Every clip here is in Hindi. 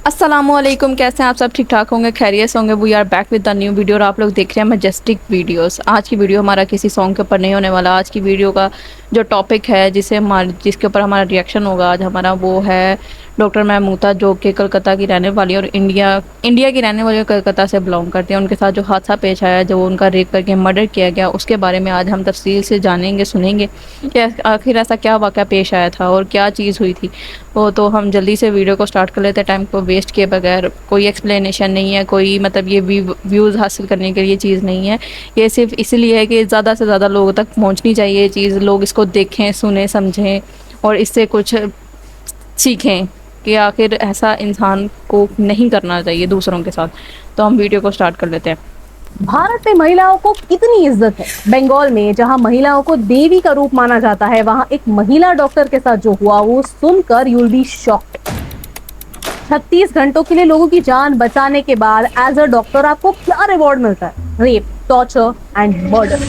अस्सलामुअलैकुम, कैसे हैं आप सब? ठीक ठाक होंगे, खैरियत से होंगे। We are back with the new video और आप लोग देख रहे हैं मैजेस्टिक वीडियोस। आज की वीडियो हमारा किसी सॉन्ग के ऊपर नहीं होने वाला। आज की वीडियो का जो टॉपिक है जिसके ऊपर हमारा रिएक्शन होगा आज हमारा, वो है डॉक्टर महमूदा, जो कि कलकत्ता की रहने वाली और इंडिया की रहने वाली, कलकत्ता से बिलोंग करती हैं। उनके साथ जो हादसा पेश आया, जो उनका रेप करके मर्डर किया गया, उसके बारे में आज हम तफसील से जानेंगे, सुनेंगे कि आखिर ऐसा क्या वाक़या पेश आया था और क्या चीज़ हुई थी। वो तो हम जल्दी से वीडियो को स्टार्ट कर लेते हैं, टाइम को वेस्ट किए बगैर। कोई एक्सप्लेनेशन नहीं है, कोई मतलब ये व्यूज़ हासिल करने के लिए चीज़ नहीं है। ये सिर्फ इसलिए है कि ज़्यादा से ज़्यादा लोगों तक पहुंचनी चाहिए ये चीज़, लोग इसको देखें, सुने, समझें और इससे कुछ सीखें कि आखिर ऐसा इंसान को नहीं करना चाहिए दूसरों के साथ। तो हम वीडियो को स्टार्ट कर लेते हैं। भारत में महिलाओं को कितनी इज्जत है। बंगाल में जहां महिलाओं को देवी का रूप माना जाता है, वहां एक महिला डॉक्टर के साथ जो हुआ वो सुनकर यू विल बी शॉक्ड। 36 घंटों के लिए लोगों की जान बचाने के बाद एज अ डॉक्टर आपको क्या रिवॉर्ड मिलता है? Rape, torture and murder.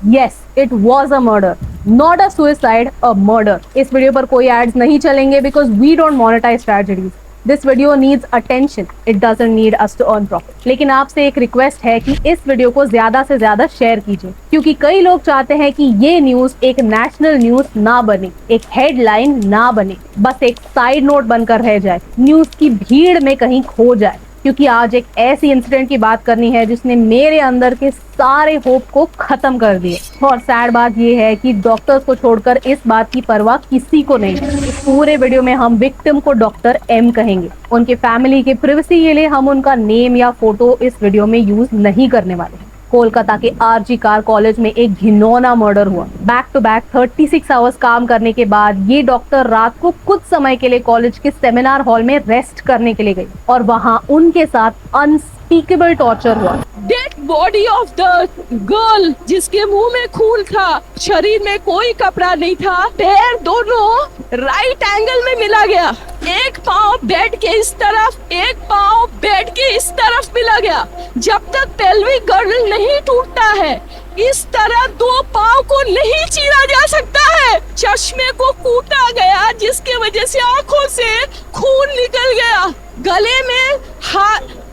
Yes, it was a murder, not a suicide, a murder. इस वीडियो पर कोई एड्स नहीं चलेंगे because we don't monetize tragedies. This video needs attention, it doesn't need us to earn profit. लेकिन आपसे एक रिक्वेस्ट है कि इस वीडियो को ज्यादा से ज्यादा शेयर कीजिए, क्योंकि कई लोग चाहते हैं कि ये न्यूज एक नेशनल न्यूज ना बने, एक हेडलाइन ना बने, बस एक साइड नोट बनकर रह जाए, न्यूज की भीड़ में कहीं खो जाए। क्योंकि आज एक ऐसी इंसिडेंट की बात करनी है जिसने मेरे अंदर के सारे होप को खत्म कर दिए। और सैड बात ये है कि डॉक्टर्स को छोड़कर इस बात की परवाह किसी को नहीं है। इस पूरे वीडियो में हम विक्टिम को डॉक्टर एम कहेंगे। उनके फैमिली के प्रिवेसी के लिए हम उनका नेम या फोटो इस वीडियो में यूज नहीं करने वाले हैं। कोलकाता के आरजी कार कॉलेज में एक घिनौना मर्डर हुआ। बैक टू बैक 36 आवर्स काम करने के बाद ये डॉक्टर रात को कुछ समय के लिए कॉलेज के सेमिनार हॉल में रेस्ट करने के लिए गई और वहां उनके साथ अनस्पीकेबल टॉर्चर हुआ। Dead body of the girl, जिसके मुंह में खून था, शरीर में कोई कपड़ा नहीं था, पैर दोनों राइट एंगल में मिला गया, एक पाँव बेड के इस तरफ, एक पाँव बेड के इस तरफ मिला गया। जब तक पेल्विक गर्डल नहीं टूटता है, इस तरह दो पाँव को नहीं चीरा जा सकता है। चश्मे को कूटा गया, जिसके वजह से आंखों से खून निकल गया। गले में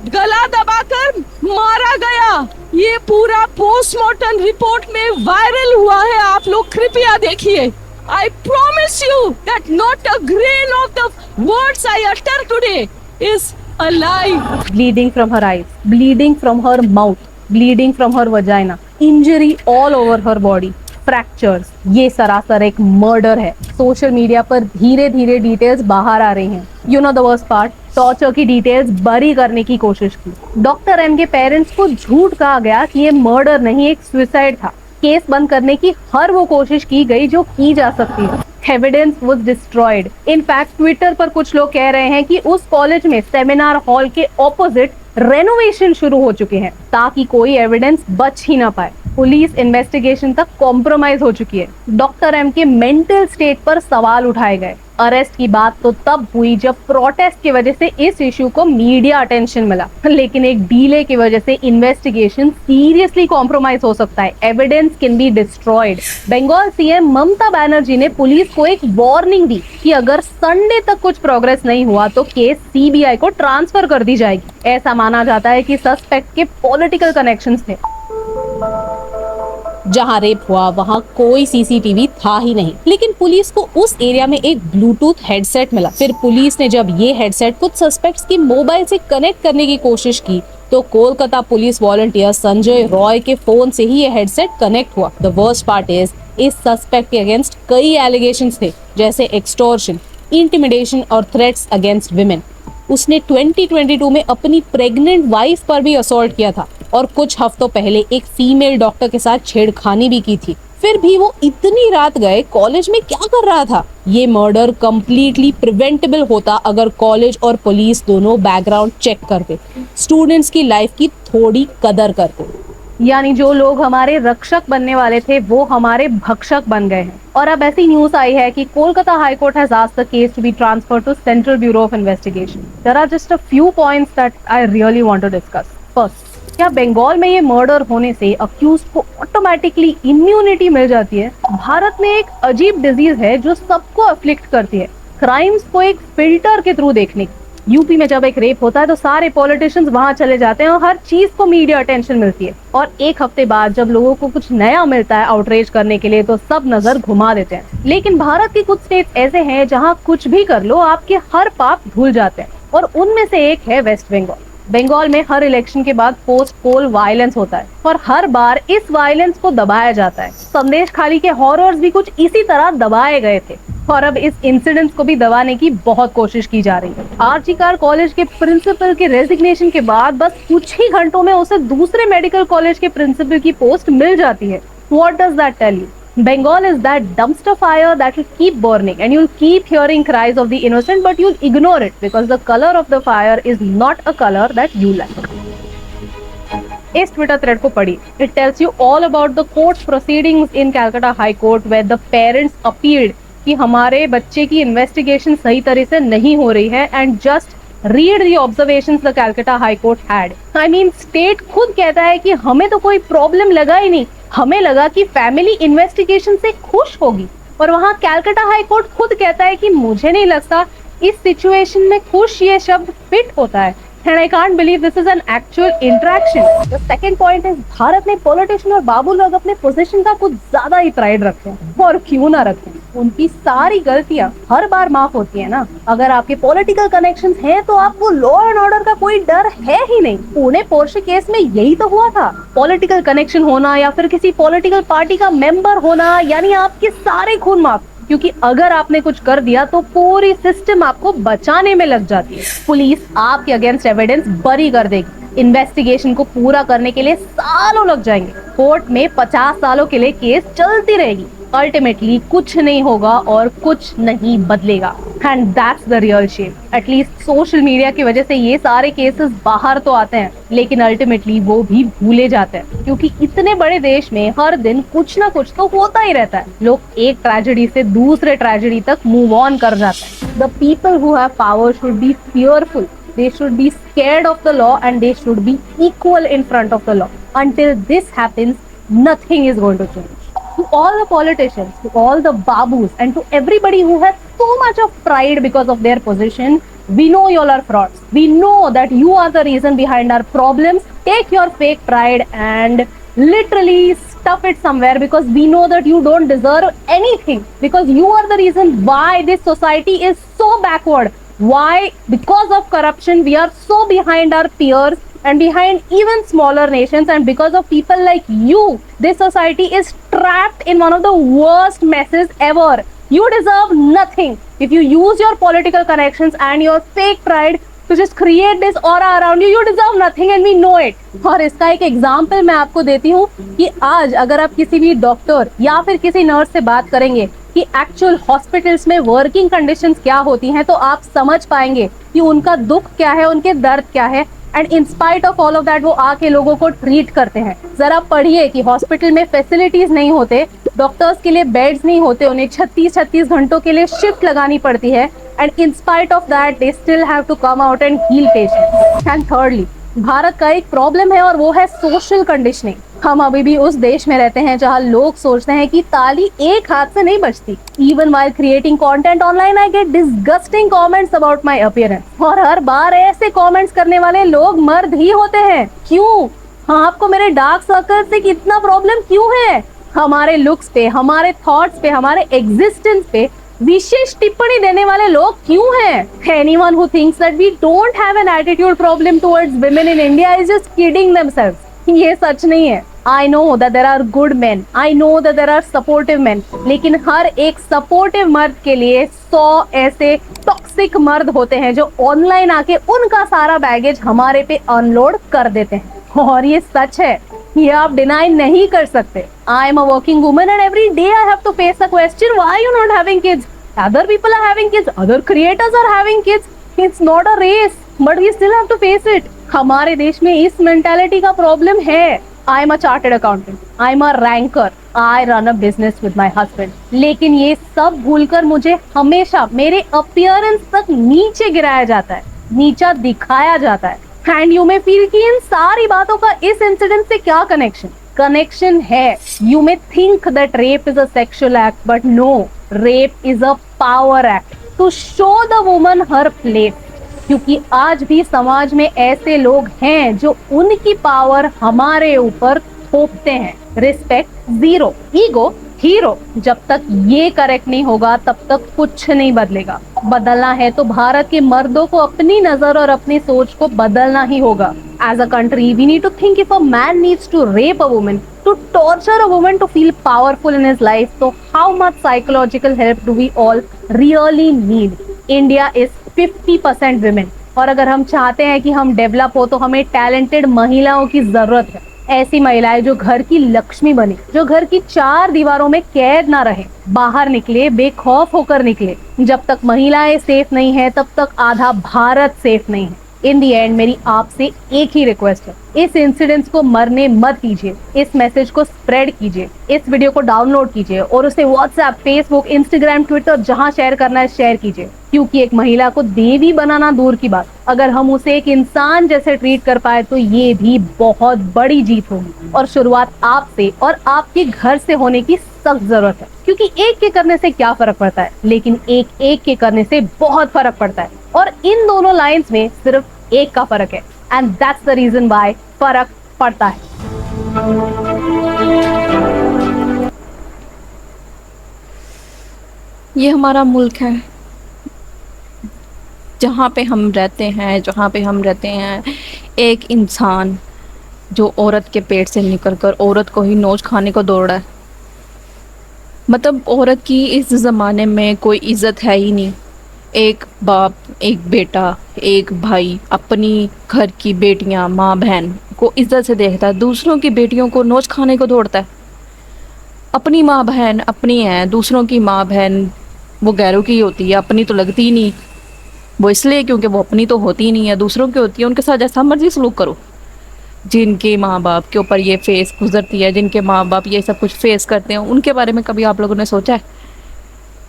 गला दबाकर मारा गया। ये पूरा पोस्टमार्टम रिपोर्ट में वायरल हुआ है, आप लोग कृपया देखिए। I promise you that not a grain of the words I utter today is a lie. Bleeding from her eyes, bleeding from her mouth, bleeding from her vagina, injury all over her body, fractures। ये सरासर एक मर्डर है। सोशल मीडिया पर धीरे धीरे डिटेल्स बाहर आ रही हैं। You know the worst part? Torture की डिटेल्स बरी करने की कोशिश की। डॉक्टर एम के पेरेंट्स को झूठ कहा गया कि ये मर्डर नहीं, एक सुसाइड था। केस बंद करने की हर वो कोशिश की गई जो की जा सकती है। Evidence was destroyed. In fact Twitter पर कुछ लोग कह रहे हैं कि उस कॉलेज में सेमिनार हॉल के ऑपोजिट रेनोवेशन शुरू हो चुके हैं ताकि कोई एविडेंस बच ही ना पाए। पुलिस इन्वेस्टिगेशन तक कॉम्प्रोमाइज हो चुकी है। डॉक्टर एम के मेंटल स्टेट पर सवाल उठाए गए। अरेस्ट की बात तो तब हुई जब प्रोटेस्ट की वजह से इस इशू को मीडिया अटेंशन मिला, लेकिन एक डीले की वजह से इन्वेस्टिगेशन सीरियसली कॉम्प्रोमाइज हो सकता है। Evidence can be destroyed. Bengal CM Mamata Banerjee ने पुलिस को एक वार्निंग दी कि अगर संडे तक कुछ प्रोग्रेस नहीं हुआ तो केस सीबीआई को ट्रांसफर कर दी जाएगी। ऐसा माना जाता है कि सस्पेक्ट के पॉलिटिकल कनेक्शंस थे। जहां रेप हुआ वहां कोई सीसीटीवी था ही नहीं, लेकिन पुलिस को उस एरिया में एक ब्लूटूथ हेडसेट मिला। फिर पुलिस ने जब ये हेडसेट कुछ सस्पेक्ट्स की मोबाइल से कनेक्ट करने की कोशिश की तो कोलकाता पुलिस वॉलंटियर संजय रॉय के फोन से ही ये हेडसेट कनेक्ट हुआ। द वर्स्ट पार्ट इज, इस सस्पेक्ट के अगेंस्ट कई एलिगेशंस थे, जैसे एक्सटॉर्शन, इंटिमिडेशन और थ्रेट्स अगेंस्ट विमेन। उसने 2022 में अपनी प्रेग्नेंट वाइफ पर भी असॉल्ट किया था और कुछ हफ्तों पहले एक फीमेल डॉक्टर के साथ छेड़खानी भी की थी। फिर भी वो इतनी रात गए कॉलेज में क्या कर रहा था? ये मर्डर कंप्लीटली प्रिवेंटेबल होता अगर कॉलेज और पुलिस दोनों बैकग्राउंड चेक करते, स्टूडेंट्स की लाइफ की थोड़ी कदर करते। यानी जो लोग हमारे रक्षक बनने वाले थे वो हमारे भक्षक बन गए हैं। और अब ऐसी न्यूज आई है कि Kolkata high court has asked the case to be transferred to central bureau of investigation. There are just a few points that I really want to discuss. First, क्या बंगाल में ये मर्डर होने से अक्यूज को ऑटोमेटिकली इम्यूनिटी मिल जाती है? भारत में एक अजीब डिजीज है जो सबको अफ्लिक्ट करती है, क्राइम्स को एक फिल्टर के थ्रू देखने की। यूपी में जब एक रेप होता है तो सारे पॉलिटिशियंस वहां चले जाते हैं और हर चीज को मीडिया अटेंशन मिलती है, और एक हफ्ते बाद जब लोगों को कुछ नया मिलता है आउटरीच करने के लिए तो सब नजर घुमा देते हैं। लेकिन भारत की कुछ स्टेट्स ऐसे हैं जहां कुछ भी कर लो आपके हर पाप धुल जाते हैं, और उनमें से एक है वेस्ट बंगाल। बंगाल में हर इलेक्शन के बाद पोस्ट पोल वायलेंस होता है और हर बार इस वायलेंस को दबाया जाता है। संदेश खाली के हॉरर्स भी कुछ इसी तरह दबाए गए थे और अब इस इंसिडेंट को भी दबाने की बहुत कोशिश की जा रही है। आरजी कार कॉलेज के प्रिंसिपल के रेजिग्नेशन के बाद बस कुछ ही घंटों में उसे दूसरे मेडिकल कॉलेज के प्रिंसिपल की पोस्ट मिल जाती है। What does that tell you? Bengal is that dumpster fire that will keep burning and you'll keep hearing cries of the innocent, but you'll ignore it because the color of the fire is not a color that you like. इस ट्विटर थ्रेड को पढ़िए. It tells you all about the court proceedings in Calcutta High Court where the parents appealed कि हमारे बच्चे की इन्वेस्टिगेशन सही तरह से नहीं हो रही है, and just read the observations the Calcutta High Court had. I mean, state खुद कहता है कि हमें तो कोई प्रॉब्लम लगा ही नहीं, हमें लगा कि फैमिली इन्वेस्टिगेशन से खुश होगी, और वहाँ कैलकाटा हाई कोर्ट खुद कहता है कि मुझे नहीं लगता इस सिचुएशन में खुश ये शब्द फिट होता है। And I can't believe this is an actual interaction. The second point is Bharat में पॉलिटिशियन और बाबू लोग अपने पोजीशन का कुछ ज्यादा ही प्राइड रखते हैं, और क्यों ना रखते हैं। उनकी सारी गलतियां हर बार माफ होती है ना। अगर आपके पॉलिटिकल कनेक्शंस हैं तो आपको लॉ एंड ऑर्डर का कोई डर है ही नहीं। पुणे पोर्शे केस में यही तो हुआ था। पॉलिटिकल कनेक्शन होना या फिर किसी पॉलिटिकल पार्टी का मेंबर होना, यानी आपके सारे खून माफ, क्योंकि अगर आपने कुछ कर दिया तो पूरी सिस्टम आपको बचाने में लग जाती है। पुलिस आपके अगेंस्ट एविडेंस बरी कर देगी। इन्वेस्टिगेशन को पूरा करने के लिए सालों लग जाएंगे। कोर्ट में 50 सालों के लिए केस चलती रहेगी। अल्टीमेटली कुछ नहीं होगा और कुछ नहीं बदलेगा। And that's the real shame. At least social media की वजह से ये सारे केसेस बाहर तो आते हैं, लेकिन अल्टीमेटली वो भी भूले जाते हैं, क्योंकि इतने बड़े देश में हर दिन कुछ ना कुछ तो होता ही रहता है। लोग एक ट्रेजेडी से दूसरे ट्रेजेडी तक मूव ऑन कर जाते हैं। The people who have power should be fearful, they should be scared of the law, and they should be equal in front of the law. Until this happens, nothing is going to change. To all the politicians, to all the babus, and to everybody who has so much of pride because of their position, we know you all are frauds. We know that you are the reason behind our problems. Take your fake pride and literally stuff it somewhere, because we know that you don't deserve anything, because you are the reason why this society is so backward. Why? Because of corruption, we are so behind our peers and behind even smaller nations, and because of people like you, this society is trapped in one of the worst messes ever. You deserve nothing. If you use your political connections and your fake pride to just create this aura around you, you deserve nothing and we know it. और इसका एक एग्जाम्पल मैं आपको देती हूँ कि आज अगर आप किसी भी डॉक्टर या फिर किसी नर्स से बात करेंगे कि एक्चुअल हॉस्पिटल्स में वर्किंग कंडीशंस क्या होती हैं, तो आप समझ पाएंगे कि उनका दुख क्या है, उनके दर्द क्या है, and in spite of all of that वो आके लोगों को ट्रीट करते हैं। जरा पढ़िए कि हॉस्पिटल में फैसिलिटीज नहीं होते, डॉक्टर्स के लिए बेड्स नहीं होते, उन्हें 36 घंटों के लिए शिफ्ट लगानी पड़ती है, and in spite of that they still have to come out and heal patients. And thirdly, Bharat का एक प्रॉब्लम है और वो है सोशल कंडीशनिंग। हम अभी भी उस देश में रहते हैं जहां लोग सोचते हैं कि ताली एक हाथ से नहीं बजती। Even while creating content online I get disgusting comments about my appearance, और हर बार ऐसे कमेंट्स करने वाले लोग मर्द ही होते हैं। क्यों? हाँ, आपको मेरे डार्क सर्कल से कितना प्रॉब्लम क्यों है? हमारे लुक्स पे, हमारे थॉट्स पे, हमारे एग्जिस्टेंस पे विशेष टिप्पणी देने वाले लोग क्यों हैं? Anyone who thinks that we don't have an attitude problem towards women in India is just kidding themselves. ये सच नहीं है। I know that there are good men, I know that there are supportive men, लेकिन हर एक सपोर्टिव मर्द के लिए 100 ऐसे टॉक्सिक मर्द होते हैं जो ऑनलाइन आके उनका सारा बैगेज हमारे पे अनलोड कर देते हैं। और ये सच है, ये आप डिनाई नहीं कर सकते। I am a working woman and every day I have to face the question, why are you not having kids? Other people are having kids, other creators are having kids. It's not a race, but we still have to face it. हमारे देश में इस मेंटालिटी का प्रॉब्लम है। I am a chartered accountant, I am a ranker, I run a business with my husband. लेकिन ये सब भूलकर मुझे हमेशा मेरे अपीयरेंस तक नीचे गिराया जाता है, नीचा दिखाया जाता है। एंड यू में फील कि इन सारी बातों का इस इंसिडेंट से क्या कनेक्शन है। You may think that rape is a sexual act, but no, rape is a power act to show the woman her place. क्योंकि आज भी समाज में ऐसे लोग हैं जो उनकी पावर हमारे ऊपर थोपते हैं। Respect zero, ego hero. जब तक ये करेक्ट नहीं होगा तब तक कुछ नहीं बदलेगा। बदलना है तो भारत के मर्दों को अपनी नजर और अपनी सोच को बदलना ही होगा। As a country we need to think if a man needs to rape a woman, to torture a woman to feel powerful in his life, so how much psychological help do we all really need? India is 50% women, और अगर हम चाहते हैं कि हम डेवलप हो तो हमें टैलेंटेड महिलाओं की जरूरत है। ऐसी महिलाएं जो घर की लक्ष्मी बने, जो घर की चार दीवारों में कैद ना रहे, बाहर निकले, बेखौफ होकर निकले। जब तक महिलाएं सेफ नहीं है तब तक आधा भारत सेफ नहीं है। इन दी एंड मेरी आपसे एक ही रिक्वेस्ट है, इस इंसिडेंट्स को मरने मत कीजिए, इस मैसेज को स्प्रेड कीजिए, इस वीडियो को डाउनलोड कीजिए और उसे व्हाट्सएप, फेसबुक, इंस्टाग्राम, ट्विटर जहां शेयर करना है शेयर कीजिए। क्योंकि एक महिला को देवी बनाना दूर की बात, अगर हम उसे एक इंसान जैसे ट्रीट कर पाए तो ये भी बहुत बड़ी जीत होगी। और शुरुआत आपसे और आपके घर से होने की सख्त जरूरत है, क्योंकि एक के करने से क्या फर्क पड़ता है, लेकिन एक एक के करने से बहुत फर्क पड़ता है। और इन दोनों लाइंस में सिर्फ एक का फर्क है, and that's the reason why फर्क पड़ता है। ये हमारा मुल्क है, जहाँ पे हम रहते हैं, एक इंसान जो औरत के पेट से निकलकर औरत को ही नोच खाने को दौड़ा है। मतलब औरत की इस ज़माने में कोई इज़्ज़त है ही नहीं। एक बाप, एक बेटा, एक भाई अपनी घर की बेटियां, माँ बहन को इज्जत से देखता है, दूसरों की बेटियों को नोच खाने को दौड़ता है। अपनी माँ बहन अपनी है, दूसरों की माँ बहन वो गैरों की होती है, अपनी तो लगती ही नहीं। वो इसलिए क्योंकि वो अपनी तो होती ही नहीं है, दूसरों की होती है। उनके साथ जैसा मर्जी सलूक करो। जिनके माँ बाप के ऊपर ये फेस गुजरती है, जिनके माँ बाप ये सब कुछ फेस करते हैं, उनके बारे में कभी आप लोगों ने सोचा है?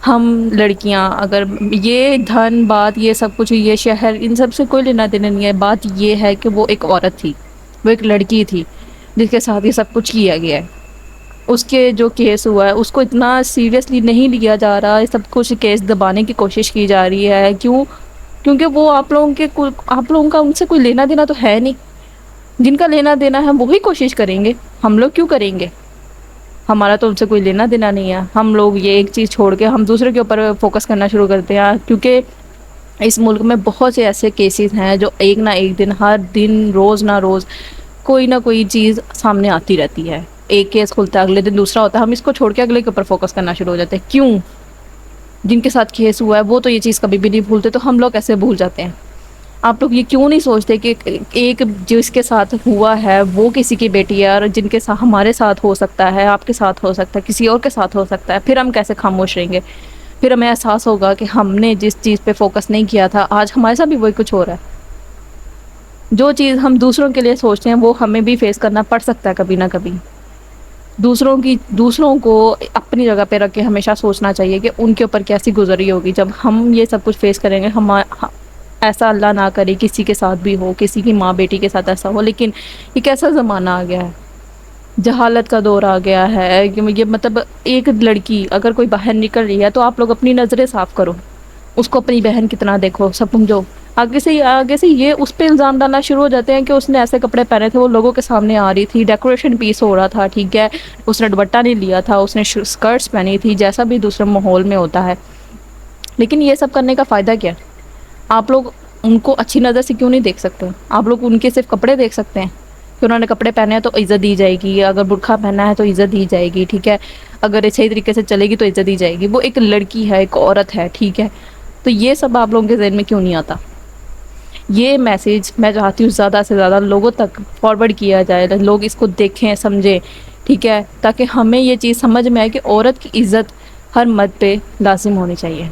हम लड़कियां, अगर ये धन बात, ये सब कुछ, ये शहर, इन सब से कोई लेना देना नहीं है। बात ये है कि वो एक औरत थी, वो एक लड़की थी जिसके साथ ये सब कुछ किया गया है। उसके जो केस हुआ है उसको इतना सीरियसली नहीं लिया जा रहा है, सब कुछ केस दबाने की कोशिश की जा रही है। क्यों? क्योंकि वो आप लोगों का उनसे कोई लेना देना तो है नहीं। जिनका लेना देना है वही कोशिश करेंगे, हम लोग क्यों करेंगे? हमारा तो उनसे कोई लेना देना नहीं है। हम लोग ये एक चीज़ छोड़ के हम दूसरे के ऊपर फोकस करना शुरू करते हैं, क्योंकि इस मुल्क में बहुत से ऐसे केसेस हैं जो एक ना एक दिन, हर दिन, रोज़ ना रोज़ कोई ना कोई चीज़ सामने आती रहती है। एक केस खुलता है, अगले दिन दूसरा होता है, हम इसको छोड़ के अगले के ऊपर फोकस करना शुरू हो जाते हैं। क्यों? जिनके साथ केस हुआ है वो तो ये चीज़ कभी भी नहीं भूलते, तो हम लोग कैसे भूल जाते हैं? आप लोग ये क्यों नहीं सोचते कि एक जिसके साथ हुआ है वो किसी की बेटी है, और जिनके साथ हमारे साथ हो सकता है, आपके साथ हो सकता है, किसी और के साथ हो सकता है, फिर हम कैसे खामोश रहेंगे? फिर हमें एहसास होगा कि हमने जिस चीज़ पे फोकस नहीं किया था, आज हमारे साथ भी वही कुछ हो रहा है। जो चीज़ हम दूसरों के लिए सोचते हैं वो हमें भी फेस करना पड़ सकता है कभी ना कभी। दूसरों को अपनी जगह पे रख के हमेशा सोचना चाहिए कि उनके ऊपर कैसी गुजरी होगी जब हम ये सब कुछ फेस करेंगे। ऐसा अल्लाह ना करे किसी के साथ भी हो, किसी की माँ बेटी के साथ ऐसा हो। लेकिन ये कैसा ज़माना आ गया है, जहालत का दौर आ गया है कि ये मतलब एक लड़की अगर कोई बाहर निकल रही है तो आप लोग अपनी नज़रें साफ़ करो, उसको अपनी बहन कितना देखो, सब समझो। आगे से ये उस पर इल्ज़ाम डालना शुरू हो जाते हैं कि उसने ऐसे कपड़े पहने थे, वो लोगों के सामने आ रही थी, डेकोरेशन पीस हो रहा था, ठीक है, उसने दुपट्टा नहीं लिया था, उसने स्कर्ट्स पहनी थी, जैसा भी दूसरे माहौल में होता है। लेकिन ये सब करने का फ़ायदा क्या? आप लोग उनको अच्छी नज़र से क्यों नहीं देख सकते? आप लोग उनके सिर्फ कपड़े देख सकते हैं कि उन्होंने कपड़े पहने हैं तो इज़्ज़त दी जाएगी, अगर बुर्खा पहना है तो इज़्ज़त दी जाएगी, ठीक है, अगर सही तरीके से चलेगी तो इज़्ज़त दी जाएगी। वो एक लड़की है, एक औरत है, ठीक है। तो ये सब आप लोगों के ज़हन में क्यों नहीं आता? ये मैसेज मैं चाहती हूँ ज़्यादा से ज़्यादा लोगों तक फॉरवर्ड किया जाए, लोग इसको देखें, समझें, ठीक है, ताकि हमें ये चीज़ समझ में आए कि औरत की इज़्ज़त हर मर्द पे लाजिम होनी चाहिए।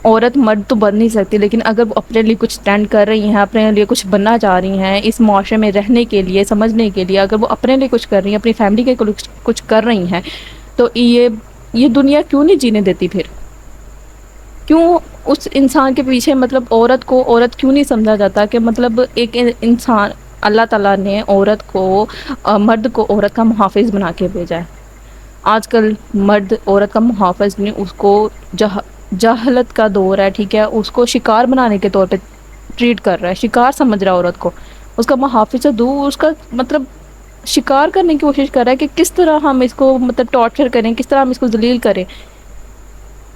औरत मर्द तो बन नहीं सकती, लेकिन अगर वो अपने लिए कुछ स्टैंड कर रही हैं, अपने लिए कुछ बनना चाह रही हैं, इस माशरे में रहने के लिए, समझने के लिए, अगर वो अपने लिए कुछ कर रही हैं, अपनी फैमिली के कुछ कर रही हैं, तो ये दुनिया क्यों नहीं जीने देती? फिर क्यों उस इंसान के पीछे, मतलब औरत को औरत क्यों नहीं समझा जाता कि मतलब एक इंसान, अल्लाह ताला ने औरत को, मर्द को औरत का मुहाफ़िज़ बना के भेजा है। आजकल मर्द औरत का मुहाफ़िज़ नहीं, उसको जहालत का दौर है, ठीक है, उसको शिकार बनाने के तौर पे ट्रीट कर रहा है, शिकार समझ रहा है औरत को, उसका मुहाफिज से दूर, उसका मतलब शिकार करने की कोशिश कर रहा है कि किस तरह हम इसको मतलब टॉर्चर करें, किस तरह हम इसको जलील करें।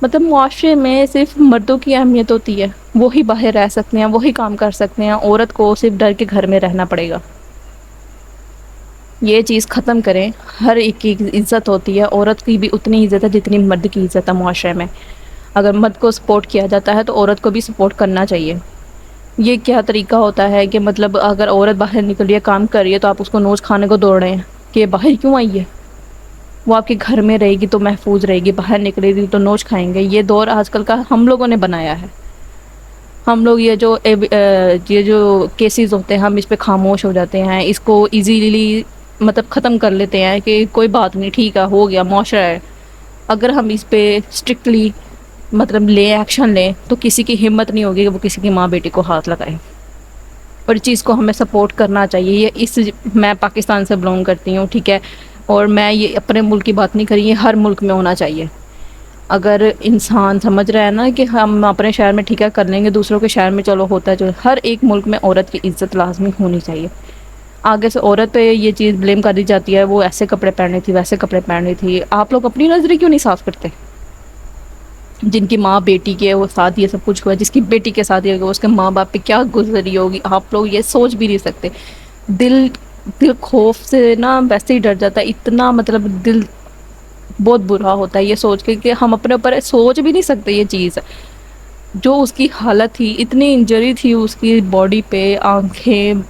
मतलब मुआशरे में सिर्फ मर्दों की अहमियत होती है, वो ही बाहर रह सकते हैं, वही काम कर सकते हैं, औरत को सिर्फ डर के घर में रहना पड़ेगा। ये चीज़ ख़त्म करें। हर एक की इज़्ज़त होती है, औरत की भी उतनी इज़्ज़त है जितनी मर्द की इज़्ज़त है मुआशरे में। अगर मर्द को सपोर्ट किया जाता है तो औरत को भी सपोर्ट करना चाहिए। ये क्या तरीका होता है कि मतलब अगर औरत बाहर निकल रही है, काम कर रही है, तो आप उसको नोच खाने को दौड़ रहे हैं कि बाहर क्यों आई है। वो आपके घर में रहेगी तो महफूज रहेगी, बाहर निकलेगी तो नोच खाएंगे। ये दौर आजकल का हम लोगों ने बनाया है। हम लोग ये जो केसेस होते हैं, हम इस पे खामोश हो जाते हैं, इसको इजीली मतलब ख़त्म कर लेते हैं कि कोई बात नहीं, ठीक है, हो गया, मुआशरा है। अगर हम इस पे स्ट्रिक्टली मतलब एक्शन लें तो किसी की हिम्मत नहीं होगी कि वो किसी की माँ बेटी को हाथ लगाए। और इस चीज़ को हमें सपोर्ट करना चाहिए। मैं पाकिस्तान से बिलोंग करती हूँ, ठीक है, और मैं ये अपने मुल्क की बात नहीं करी, ये हर मुल्क में होना चाहिए। अगर इंसान समझ रहा है ना कि हम अपने शहर में ठीक है कर लेंगे, दूसरों के शहर में चलो होता है जो, हर एक मुल्क में औरत की इज़्ज़त लाजमी होनी चाहिए। आगे से औरत पे ये चीज़ ब्लेम कर दी जाती है, वो ऐसे कपड़े पहन रही थी, वैसे कपड़े पहन रही थी। आप लोग अपनी नज़रें क्यों नहीं साफ़ करते? जिनकी माँ बेटी के वो साथ ये सब कुछ हुआ, जिसकी बेटी के साथ ये हुआ, उसके माँ बाप पे क्या गुजरी होगी, आप लोग ये सोच भी नहीं सकते। दिल दिल खौफ से ना वैसे ही डर जाता है, इतना मतलब दिल बहुत बुरा होता है ये सोच के कि हम अपने ऊपर सोच भी नहीं सकते ये चीज़। जो उसकी हालत थी, इतनी इंजरी थी उसकी बॉडी पे, आंखें,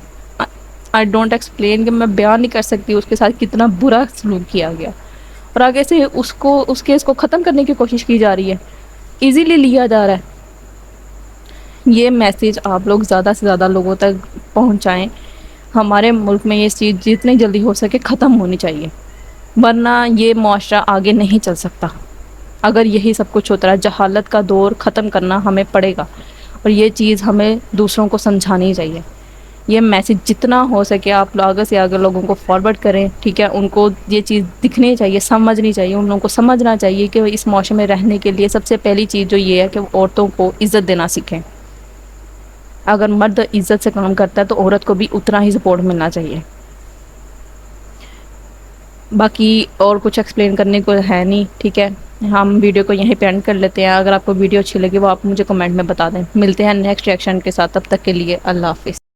आई डोंट एक्सप्लेन, कि मैं बयान नहीं कर सकती उसके साथ कितना बुरा सलूक किया गया। और आगे से उसको उस केस को ख़त्म करने की कोशिश की जा रही है, इजीली लिया जा रहा है। ये मैसेज आप लोग ज़्यादा से ज़्यादा लोगों तक पहुंचाएं। हमारे मुल्क में ये चीज़ जितनी जल्दी हो सके ख़त्म होनी चाहिए, वरना ये मुआशरा आगे नहीं चल सकता। अगर यही सब कुछ होता है, जहालत का दौर ख़त्म करना हमें पड़ेगा, और ये चीज़ हमें दूसरों को समझानी चाहिए। ये मैसेज जितना हो सके आप आगे से आगे लोगों को फॉरवर्ड करें, ठीक है। उनको ये चीज़ दिखनी चाहिए, समझनी चाहिए, उन लोगों को समझना चाहिए कि इस मुआशरे में रहने के लिए सबसे पहली चीज़ जो ये है कि औरतों को इज़्ज़त देना सीखें। अगर मर्द इज़्ज़त से काम करता है तो औरत को भी उतना ही सपोर्ट मिलना चाहिए। बाकी और कुछ एक्सप्लेन करने को है नहीं, ठीक है। हम वीडियो को यहीं पे एंड कर लेते हैं। अगर आपको वीडियो अच्छी लगी वो आप मुझे कमेंट में बता दें। मिलते हैं नेक्स्ट रिएक्शन के साथ, तब तक के लिए अल्लाह हाफिज़।